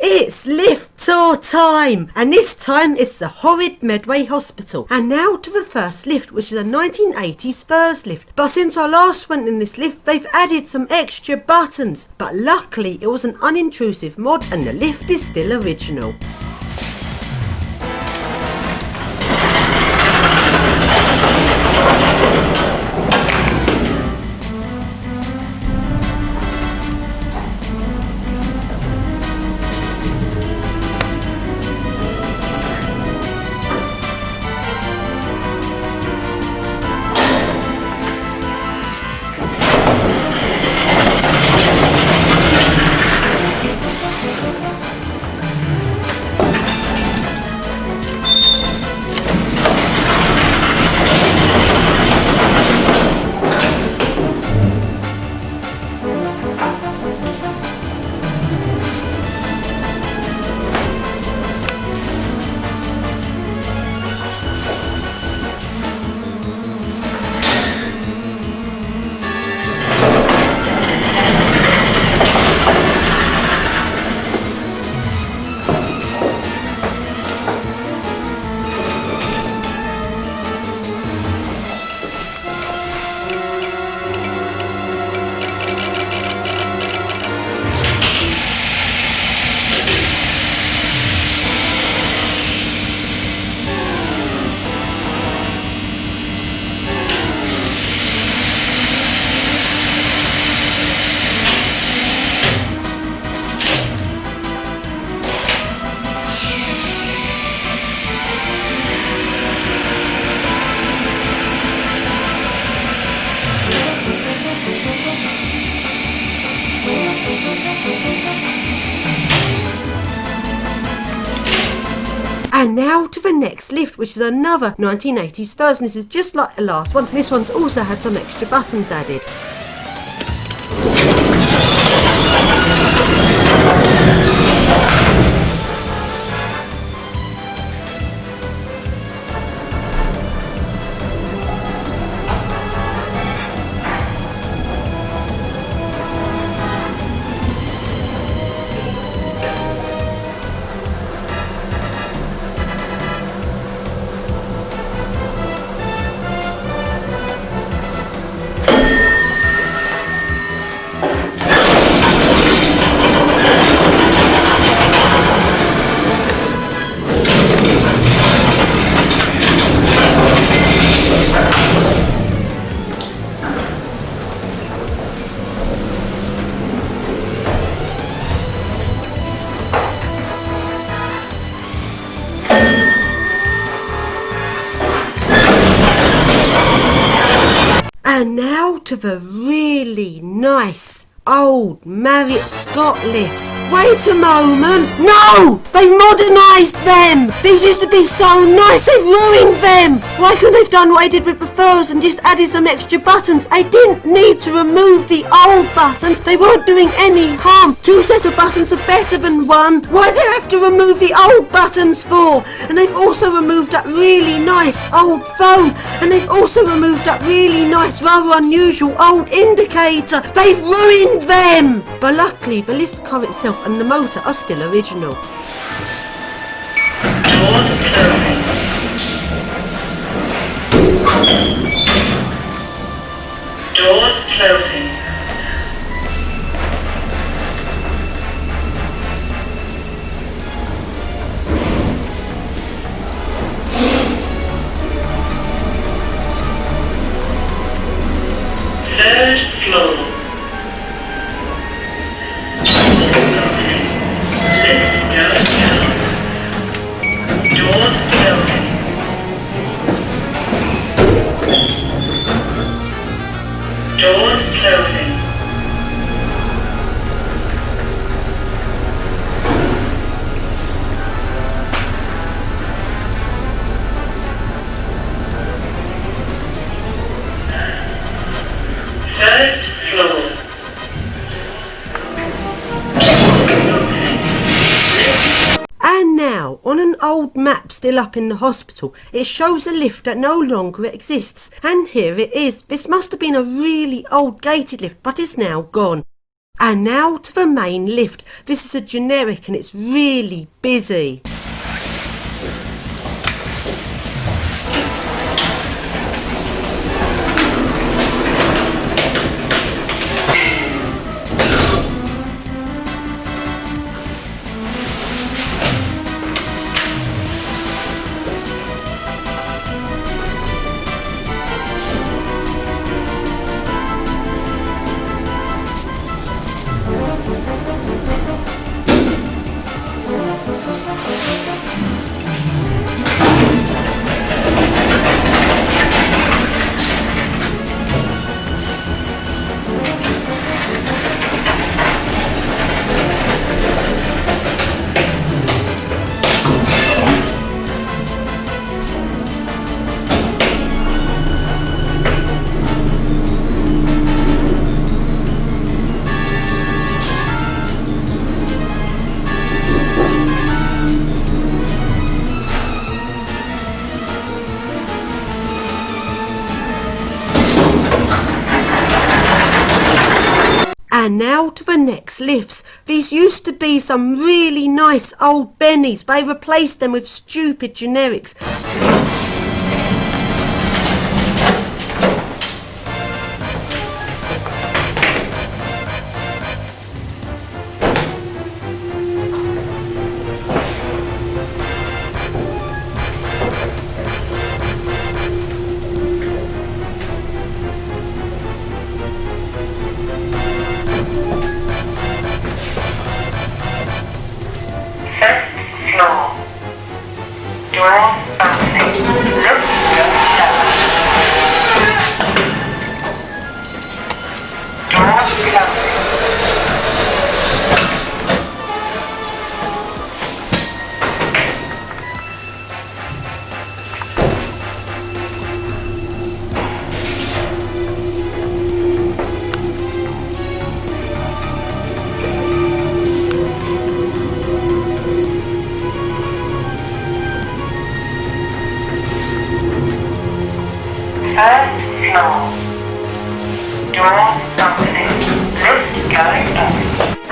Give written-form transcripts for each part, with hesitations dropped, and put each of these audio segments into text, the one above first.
It's lift tour time, and this time it's the horrid Medway Hospital. And now to the first lift, which is a 1980s Furs lift. But since I last went in this lift, they've added some extra buttons. But luckily it was an unintrusive mod and the lift is still original. And now to the next lift, which is another 1980s Furs, and this is just like the last one. This one's also had some extra buttons added. And now to the really nice old Marryat-Scott lifts. Wait a moment! No! They've modernised them! These used to be so nice, they've ruined them! Why couldn't they have done what I did with the Furs and just added some extra buttons? I didn't need to remove the old buttons, they weren't doing any harm. 2 sets of buttons are better than 1. Why do they have to remove the old buttons for? And they've also removed that really nice old phone, and they've also removed that really nice, rather unusual old indicator. They've ruined them! But luckily the lift car itself and the motor are still original. Doors closing. Doors closing. Third floor. Doors opening. Lift going down. Doors closing. Doors closing. still up in the hospital. It shows a lift that no longer exists. And here it is. This must have been a really old gated lift, but it's now gone. And now to the main lift. This is a generic and it's really busy. And now to the next lifts. These used to be some really nice old bennies. They replaced them with stupid generics.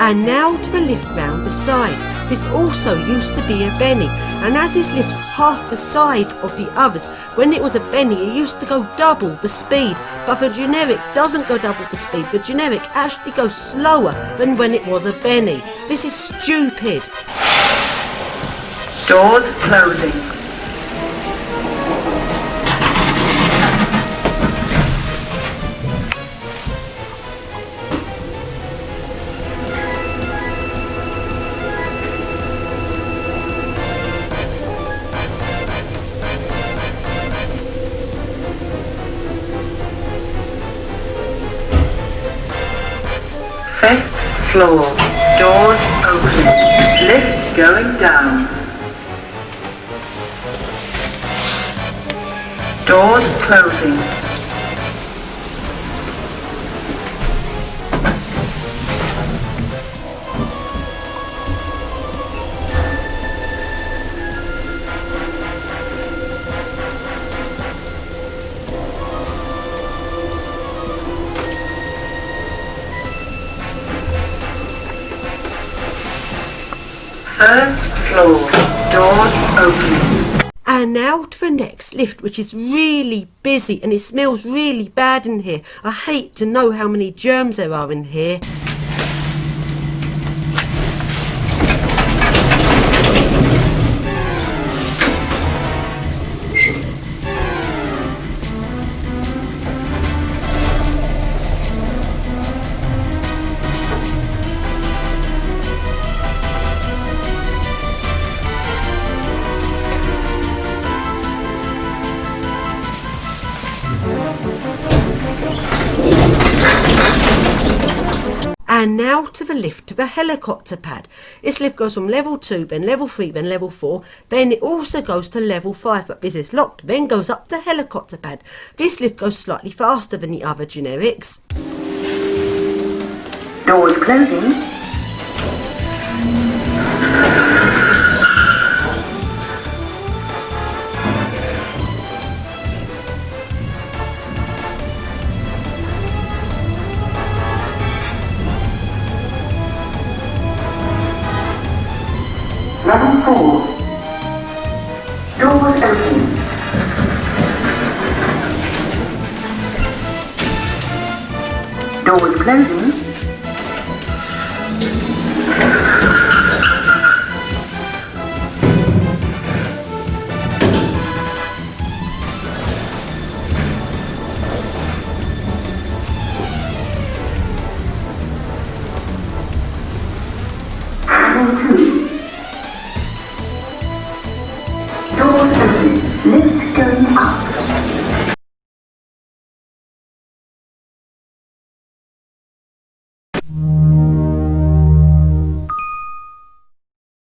And now to the lift round the side. This also used to be a Benny, and as this lift's half the size of the others, when it was a Benny it used to go double the speed, but the generic doesn't go double the speed. The generic actually goes slower than when it was a Benny. This is stupid. Doors closing. Fifth floor. Doors open. Lift going down. Doors closing. First floor, doors open. And now to the next lift, which is really busy and it smells really bad in here. I hate to know how many germs there are in here. And now to the lift to the helicopter pad. This lift goes from level 2, then level 3, then level 4. Then it also goes to level 5, but this is locked, then goes up to helicopter pad. This lift goes slightly faster than the other generics. Doors closing. Doors closing. Level 2. Doors open. Lift going up.